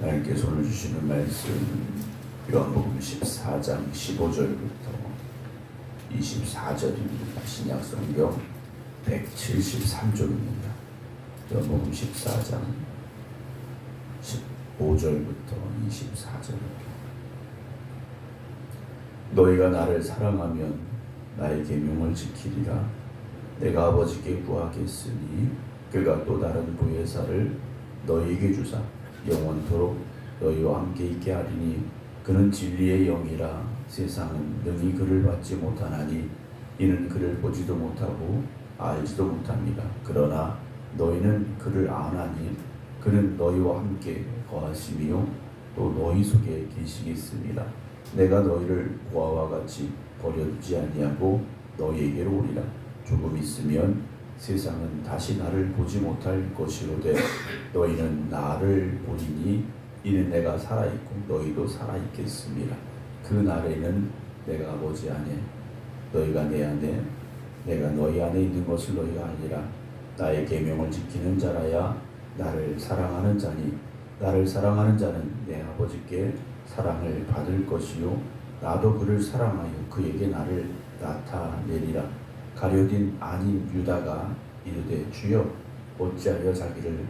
하나님께 손을 주시는 말씀 요한복음 14장 15절부터 24절입니다. 신약성경 173쪽입니다. 요한복음 14장 15절부터 24절입니다. 너희가 나를 사랑하면 나의 계명을 지키리라. 내가 아버지께 구하겠으니 그가 또 다른 보혜사를 너희에게 주사 영원토록 너희와 함께 있게 하리니 그는 진리의 영이라. 세상은 능히 그를 받지 못하나니 이는 그를 보지도 못하고 알지도 못합니다. 그러나 너희는 그를 아나니 그는 너희와 함께 거하시며 또 너희 속에 계시겠습니다. 내가 너희를 고아와 같이 버려두지 아니하고 너희에게로 오리라. 조금 있으면 세상은 다시 나를 보지 못할 것이로되 너희는 나를 보리니 이는 내가 살아있고 너희도 살아있겠습니다. 그 날에는 내가 아버지 안에 너희가 내 안에 내가 너희 안에 있는 것을 너희가 알리라. 나의 계명을 지키는 자라야 나를 사랑하는 자니 나를 사랑하는 자는 내 아버지께 사랑을 받을 것이요 나도 그를 사랑하여 그에게 나를 나타내리라. 가룟 아닌 유다가 이르되 주여 어찌하여 자기를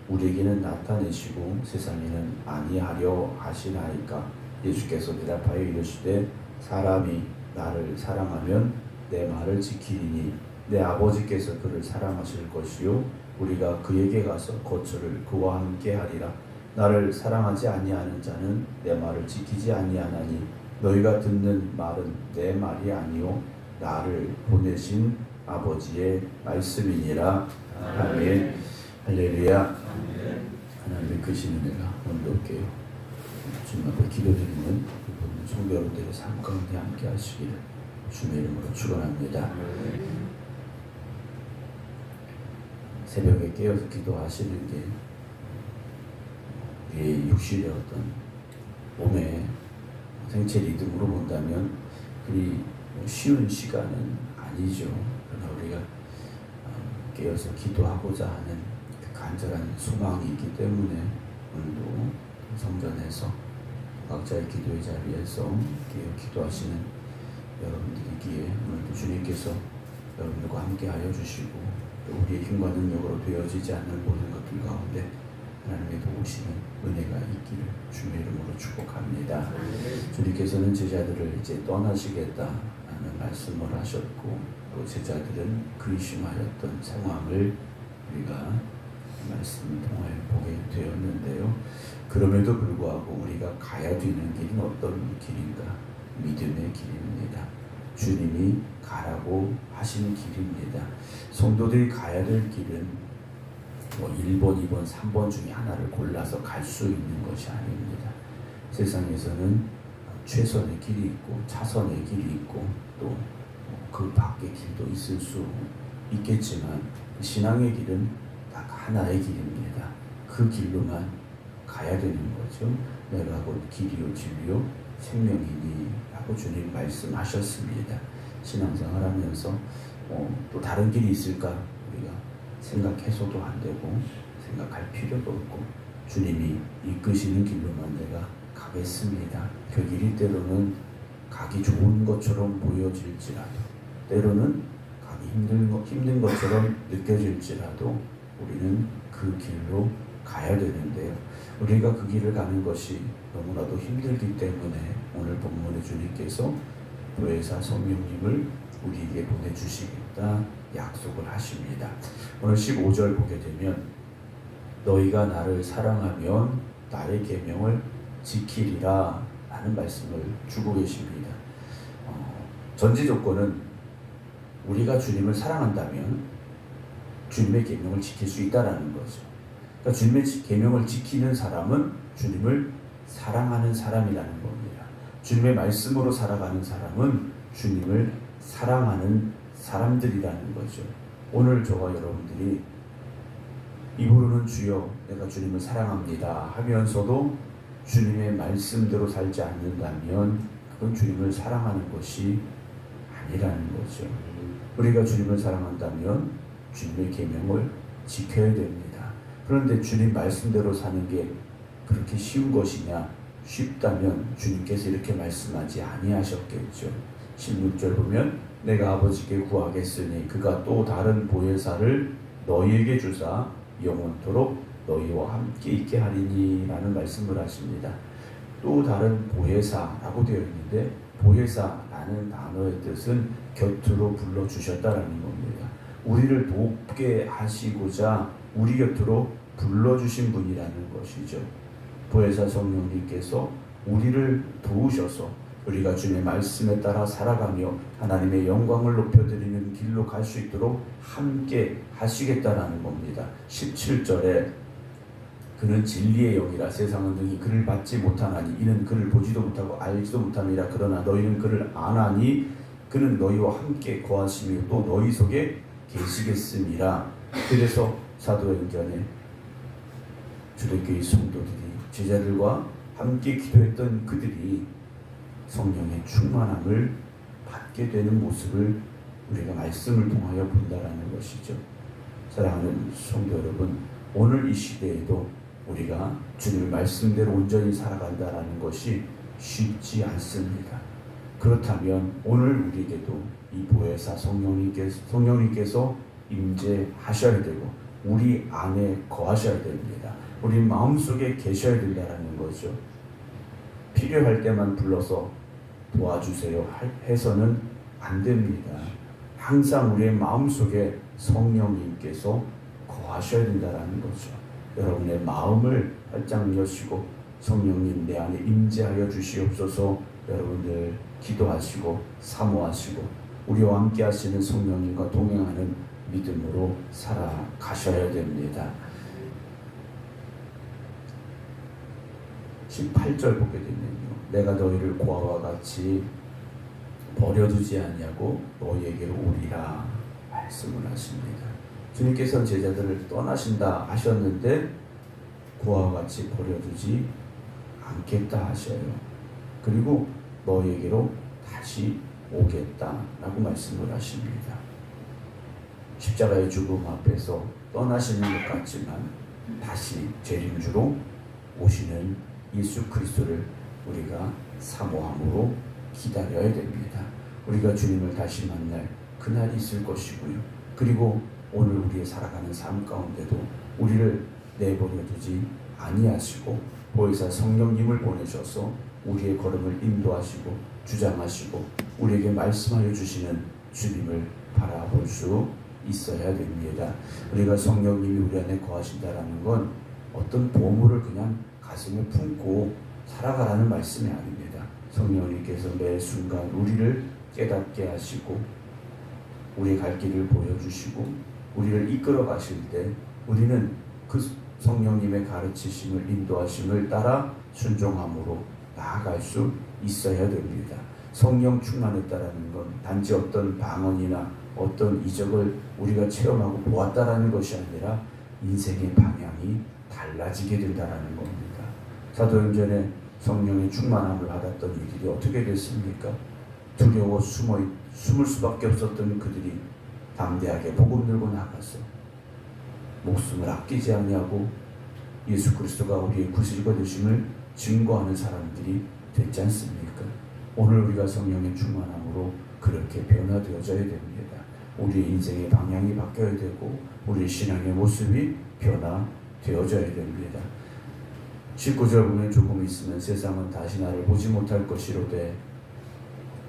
우리에게는 나타내시고 세상에는 아니하려 하시나이까. 예수께서 대답하여 이르시되 사람이 나를 사랑하면 내 말을 지키리니 내 아버지께서 그를 사랑하실 것이요 우리가 그에게 가서 거처를 그와 함께 하리라. 나를 사랑하지 아니하는 자는 내 말을 지키지 아니하나니 너희가 듣는 말은 내 말이 아니요 나를 보내신 아버지의 말씀이니라. 아멘. 할렐루야. 하나님의 크신 은혜가 온전케요 주님 앞에 기도드리는 성도 여러분들의 삶 가운데 함께 하시기를 주님의 이름으로 축원합니다. 새벽에 깨어서 기도하시는 게 우리의 육신의 어떤 몸의 생체 리듬으로 본다면 그리 쉬운 시간은 아니죠. 그러나 우리가 깨어서 기도하고자 하는 그 간절한 소망이 있기 때문에 오늘도 성전에서 각자의 기도의 자리에서 깨어 기도하시는 여러분들이기에 오늘도 주님께서 여러분들과 함께 하여 주시고 또 우리의 힘과 능력으로 되어지지 않는 모든 것들 가운데 하나님의 도우시는 은혜가 있기를 주님의 이름으로 축복합니다. 주님께서는 제자들을 이제 떠나시겠다라는 말씀을 하셨고 또 제자들은 근심하였던 상황을 우리가 말씀을 통하여 보게 되었는데요. 그럼에도 불구하고 우리가 가야 되는 길은 어떤 길인가? 믿음의 길입니다. 주님이 가라고 하신 길입니다. 성도들이 가야 될 길은 1번, 2번, 3번 중에 하나를 골라서 갈 수 있는 것이 아닙니다. 세상에서는 최선의 길이 있고 차선의 길이 있고 또 그 밖의 길도 있을 수 있겠지만 신앙의 길은 딱 하나의 길입니다. 그 길로만 가야 되는 거죠. 내가 곧 길이요 진리요 생명이니 라고 주님 말씀하셨습니다. 신앙생활 하면서 또 다른 길이 있을까 우리가 생각해서도 안 되고 생각할 필요도 없고 주님이 이끄시는 길로만 내가 가겠습니다. 그 길이 때로는 가기 좋은 것처럼 보여질지라도 때로는 가기 힘든 것처럼 느껴질지라도 우리는 그 길로 가야 되는데요. 우리가 그 길을 가는 것이 너무나도 힘들기 때문에 오늘 본문의 주님께서 보혜사 성령님을 우리에게 보내주시겠다 약속을 하십니다. 오늘 15절 보게 되면 너희가 나를 사랑하면 나의 계명을 지키리라 라는 말씀을 주고 계십니다. 전제 조건은 우리가 주님을 사랑한다면 주님의 계명을 지킬 수 있다라는 거죠. 그러니까 주님의 계명을 지키는 사람은 주님을 사랑하는 사람이라는 겁니다. 주님의 말씀으로 살아가는 사람은 주님을 사랑하는 사람들이라는 거죠. 오늘 저와 여러분들이 입으로는 주여 내가 주님을 사랑합니다 하면서도 주님의 말씀대로 살지 않는다면 그건 주님을 사랑하는 것이 아니라는 거죠. 우리가 주님을 사랑한다면 주님의 계명을 지켜야 됩니다. 그런데 주님 말씀대로 사는 게 그렇게 쉬운 것이냐? 쉽다면 주님께서 이렇게 말씀하지 아니하셨겠죠. 16절 보면 내가 아버지께 구하겠으니 그가 또 다른 보혜사를 너희에게 주사 영원토록 너희와 함께 있게 하리니 라는 말씀을 하십니다. 또 다른 보혜사라고 되어 있는데 보혜사라는 단어의 뜻은 곁으로 불러주셨다라는 겁니다. 우리를 돕게 하시고자 우리 곁으로 불러주신 분이라는 것이죠. 보혜사 성령님께서 우리를 도우셔서 우리가 주님의 말씀에 따라 살아가며 하나님의 영광을 높여드리는 길로 갈 수 있도록 함께 하시겠다라는 겁니다. 17절에 그는 진리의 영이라 세상은 능히 그를 받지 못하나니 이는 그를 보지도 못하고 알지도 못함이라 그러나 너희는 그를 아나니 그는 너희와 함께 거하시며 또 너희 속에 계시겠음이라. 그래서 사도행전에 초대교회 성도들이 제자들과 함께 기도했던 그들이 성령의 충만함을 받게 되는 모습을 우리가 말씀을 통하여 본다라는 것이죠. 사랑하는 성도 여러분, 오늘 이 시대에도 우리가 주님의 말씀대로 온전히 살아간다라는 것이 쉽지 않습니다. 그렇다면 오늘 우리에게도 이 보혜사 성령님께서 임재하셔야 되고 우리 안에 거하셔야 됩니다. 우리 마음속에 계셔야 된다는 거죠. 필요할 때만 불러서 도와주세요 해서는 안 됩니다. 항상 우리의 마음속에 성령님께서 거하셔야 된다는 거죠. 여러분의 마음을 활짝 여시고 성령님 내 안에 임재하여 주시옵소서. 여러분들 기도하시고 사모하시고 우리와 함께 하시는 성령님과 동행하는 믿음으로 살아가셔야 됩니다. 18절 보게 되면요, 내가 너희를 고아와 같이 버려두지 아니하고 너희에게로 오리라 말씀을 하십니다. 주님께서는 제자들을 떠나신다 하셨는데 고아와 같이 버려두지 않겠다 하셔요. 그리고 너희에게로 다시 오겠다라고 말씀을 하십니다. 십자가의 죽음 앞에서 떠나시는 것 같지만 다시 재림주로 오시는 예수 그리스도를 우리가 사모함으로 기다려야 됩니다. 우리가 주님을 다시 만날 그날이 있을 것이고요. 그리고 오늘 우리의 살아가는 삶 가운데도 우리를 내버려 두지 아니하시고 보혜사 성령님을 보내셔서 우리의 걸음을 인도하시고 주장하시고 우리에게 말씀하여 주시는 주님을 바라볼 수 있어야 됩니다. 우리가 성령님이 우리 안에 거하신다라는 건 어떤 보물을 그냥 가슴에 품고 살아가라는 말씀이 아닙니다. 성령님께서 매 순간 우리를 깨닫게 하시고 우리의 갈 길을 보여주시고 우리를 이끌어 가실 때 우리는 그 성령님의 가르치심을 인도하심을 따라 순종함으로 나아갈 수 있어야 됩니다. 성령 충만했다라는 건 단지 어떤 방언이나 어떤 이적을 우리가 체험하고 보았다라는 것이 아니라 인생의 방향이 달라지게 된다라는 겁니다. 사도행전에 성령의 충만함을 받았던 이들이 어떻게 됐습니까? 두려워 숨을 수밖에 없었던 그들이 담대하게 복음 들고 나가서 목숨을 아끼지 아니하고 예수 그리스도가 우리의 구주가 되심을 증거하는 사람들이 됐지 않습니까? 오늘 우리가 성령의 충만함으로 그렇게 변화되어져야 됩니다. 우리의 인생의 방향이 바뀌어야 되고 우리의 신앙의 모습이 변화되어져야 됩니다. 19절 보면 조금 있으면 세상은 다시 나를 보지 못할 것이로되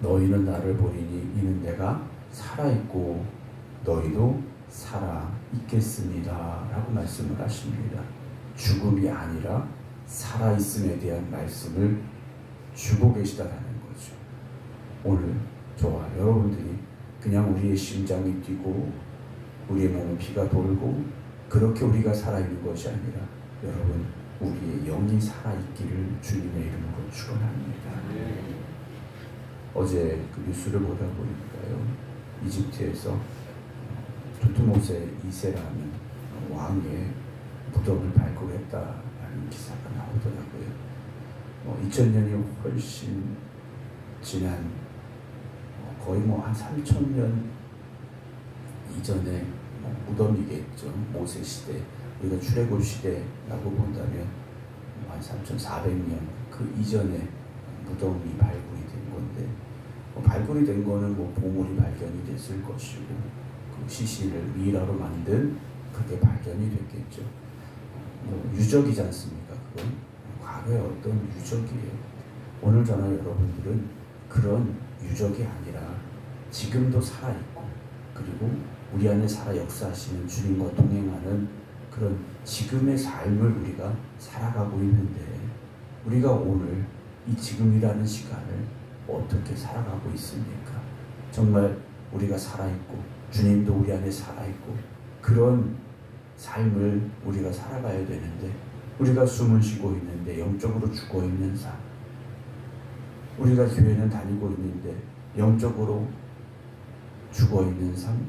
너희는 나를 보리니 이는 내가 살아있고 너희도 살아있겠습니다 라고 말씀을 하십니다. 죽음이 아니라 살아있음에 대한 말씀을 주고 계시다라는 거죠. 오늘 저와 여러분들이 그냥 우리의 심장이 뛰고 우리의 몸에 피가 돌고 그렇게 우리가 살아있는 것이 아니라 여러분 우리의 영이 살아있기를 주님의 이름으로 축원합니다. 어제 그 뉴스를 보다 보니까요, 이집트에서 투트모세 2세라는 왕의 무덤을 발굴했다라는 기사가 나오더라고요. 2000년이 훨씬 지난 거의 한 3000년 이전의 무덤이겠죠. 모세 시대, 우리가 출애굽 시대라고 본다면 한 3,400년 그 이전에 무덤이 발굴이 된 건데 발굴이 된 거는 보물이 발견이 됐을 것이고 그 시신을 미이라로 만든 그게 발견이 됐겠죠. 유적이지 않습니까? 그건 과거의 어떤 유적이에요. 오늘 저나 여러분들은 그런 유적이 아니라 지금도 살아있고 그리고 우리 안에 살아 역사하시는 주님과 동행하는 그런 지금의 삶을 우리가 살아가고 있는데 우리가 오늘 이 지금이라는 시간을 어떻게 살아가고 있습니까? 정말 우리가 살아있고 주님도 우리 안에 살아있고 그런 삶을 우리가 살아가야 되는데 우리가 숨을 쉬고 있는데 영적으로 죽어있는 삶, 우리가 교회는 다니고 있는데 영적으로 죽어있는 삶,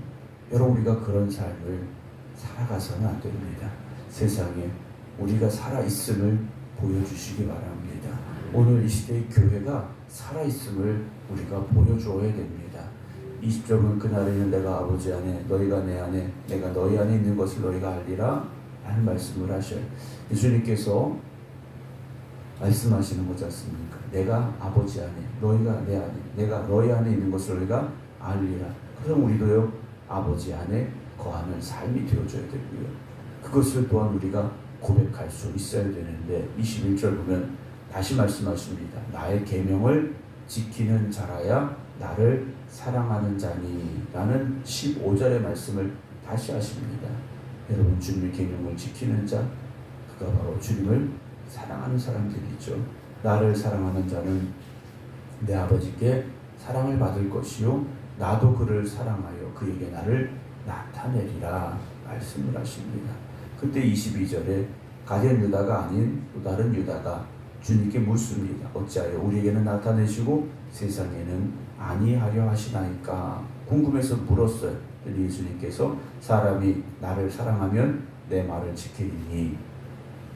여러분 우리가 그런 삶을 살아가서는 안 됩니다. 세상에 우리가 살아있음을 보여주시기 바랍니다. 오늘 이 시대의 교회가 살아있음을 우리가 보여주어야 됩니다. 20절은 그날에는 내가 아버지 안에 너희가 내 안에 내가 너희 안에 있는 것을 너희가 알리라 라는 말씀을 하셔요. 예수님께서 말씀하시는 거지 않습니까? 내가 아버지 안에 너희가 내 안에 내가 너희 안에 있는 것을 너희가 알리라. 그럼 우리도요 아버지 안에 거하는 삶이 되어줘야 되고요. 그것을 또한 우리가 고백할 수 있어야 되는데 21절 보면 다시 말씀하십니다. 나의 계명을 지키는 자라야 나를 사랑하는 자니 라는 15절의 말씀을 다시 하십니다. 여러분 주님의 계명을 지키는 자 그가 바로 주님을 사랑하는 사람들이죠. 나를 사랑하는 자는 내 아버지께 사랑을 받을 것이요 나도 그를 사랑하여 그에게 나를 나타내리라 말씀을 하십니다. 그때 22절에 가룟 유다가 아닌 또 다른 유다가 주님께 묻습니다. 어찌하여 우리에게는 나타내시고 세상에는 아니하려 하시나이까? 궁금해서 물었어요. 예수님께서 사람이 나를 사랑하면 내 말을 지키리니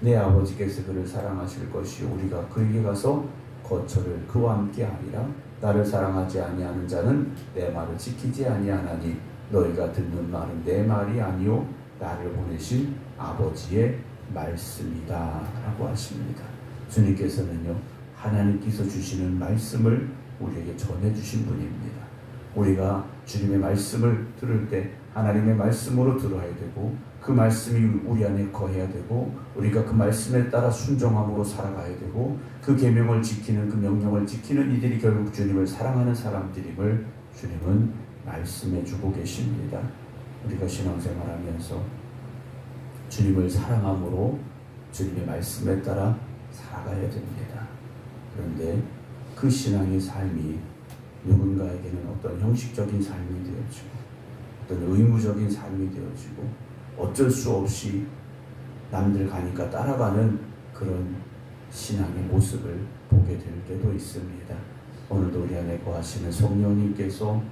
내 아버지께서 그를 사랑하실 것이요 우리가 그에게 가서 거처를 그와 함께 하리라. 나를 사랑하지 아니하는 자는 내 말을 지키지 아니하나니 너희가 듣는 말은 내 말이 아니요 나를 보내신 아버지의 말씀이다 라고 하십니다. 주님께서는요 하나님께서 주시는 말씀을 우리에게 전해주신 분입니다. 우리가 주님의 말씀을 들을 때 하나님의 말씀으로 들어야 되고 그 말씀이 우리 안에 거해야 되고 우리가 그 말씀에 따라 순종함으로 살아가야 되고 그 계명을 지키는 그 명령을 지키는 이들이 결국 주님을 사랑하는 사람들임을 주님은 말씀해 주고 계십니다. 우리가 신앙생활하면서 주님을 사랑함으로 주님의 말씀에 따라 살아가야 됩니다. 그런데 그 신앙의 삶이 누군가에게는 어떤 형식적인 삶이 되어지고 어떤 의무적인 삶이 되어지고 어쩔 수 없이 남들 가니까 따라가는 그런 신앙의 모습을 보게 될 때도 있습니다. 오늘도 우리 안에 거하시는 성령님께서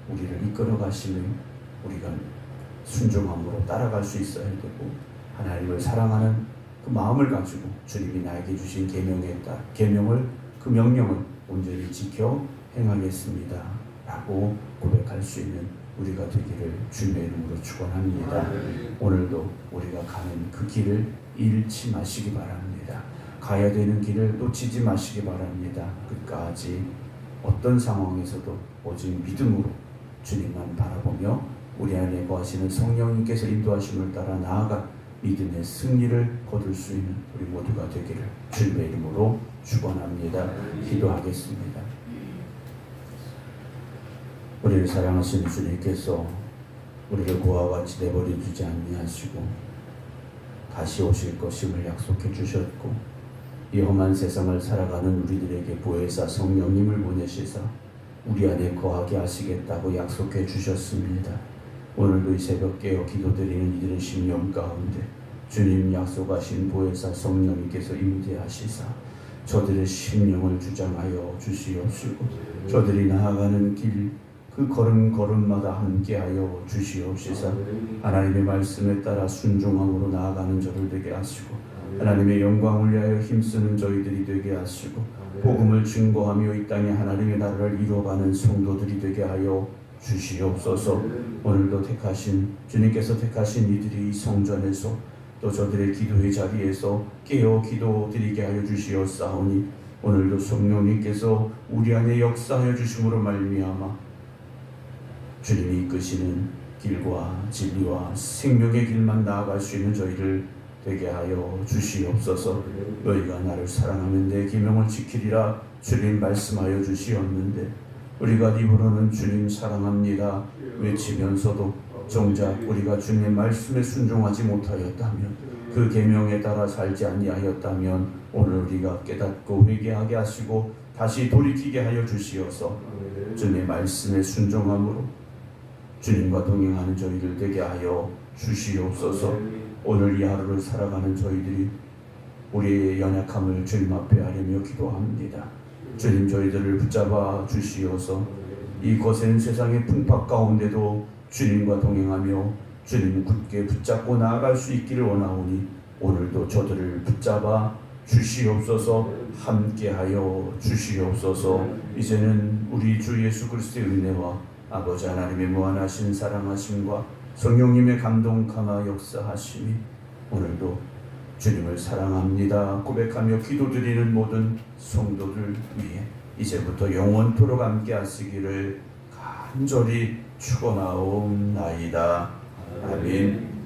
우리를 이끌어 가시는 우리가 순종함으로 따라갈 수 있어야 되고 하나님을 사랑하는 그 마음을 가지고 주님이 나에게 주신 계명을 그 명령을 온전히 지켜 행하겠습니다 라고 고백할 수 있는 우리가 되기를 주님의 이름으로 축원합니다. 오늘도 우리가 가는 그 길을 잃지 마시기 바랍니다. 가야 되는 길을 놓치지 마시기 바랍니다. 끝까지 어떤 상황에서도 오직 믿음으로 주님만 바라보며 우리 안에 거하시는 성령님께서 인도하심을 따라 나아가 믿음의 승리를 거둘 수 있는 우리 모두가 되기를 주님의 이름으로 축원합니다. 기도하겠습니다. 우리를 사랑하시는 주님께서 우리를 고아와 같이 내버려 두지 아니하시고 다시 오실 것임을 약속해 주셨고 이 험한 세상을 살아가는 우리들에게 보혜사 성령님을 보내시사 우리 안에 거하게 하시겠다고 약속해 주셨습니다. 오늘도 이 새벽 깨어 기도드리는 이들의 심령 가운데 주님 약속하신 보혜사 성령님께서 임재하시사 저들의 심령을 주장하여 주시옵시고 저들이 나아가는 길 그 걸음걸음마다 함께하여 주시옵시사 하나님의 말씀에 따라 순종함으로 나아가는 저를 되게 하시고 하나님의 영광을 위하여 힘쓰는 저희들이 되게 하시고 복음을 증거하며 이 땅에 하나님의 나라를 이루어가는 성도들이 되게 하여 주시옵소서. 오늘도 주님께서 택하신 이들이 이 성전에서 또 저들의 기도의 자리에서 깨어 기도드리게 하여 주시옵사오니 오늘도 성령님께서 우리 안에 역사하여 주심으로 말미암아 주님이 이끄시는 길과 진리와 생명의 길만 나아갈 수 있는 저희를 되게 하여 주시옵소서. 너희가 나를 사랑하면 내 계명을 지키리라 주님 말씀하여 주시었는데 우리가 입으로는 주님 사랑합니다 외치면서도 정작 우리가 주님의 말씀에 순종하지 못하였다면 그 계명에 따라 살지 아니하였다면 오늘 우리가 깨닫고 회개하게 하시고 다시 돌이키게 하여 주시어서 주님의 말씀에 순종함으로 주님과 동행하는 저희들 되게 하여 주시옵소서. 오늘 이 하루를 살아가는 저희들이 우리의 연약함을 주님 앞에 하려며 기도합니다. 주님 저희들을 붙잡아 주시어서 이 거센 세상의 풍파 가운데도 주님과 동행하며 주님 굳게 붙잡고 나아갈 수 있기를 원하오니 오늘도 저들을 붙잡아 주시옵소서. 함께하여 주시옵소서. 이제는 우리 주 예수 그리스도의 은혜와 아버지 하나님의 무한하신 사랑하심과 성령님의 감동 강화 역사하심이 오늘도 주님을 사랑합니다 고백하며 기도드리는 모든 성도들 위해 이제부터 영원토록 함께 하시기를 간절히 축원하옵나이다. 아멘.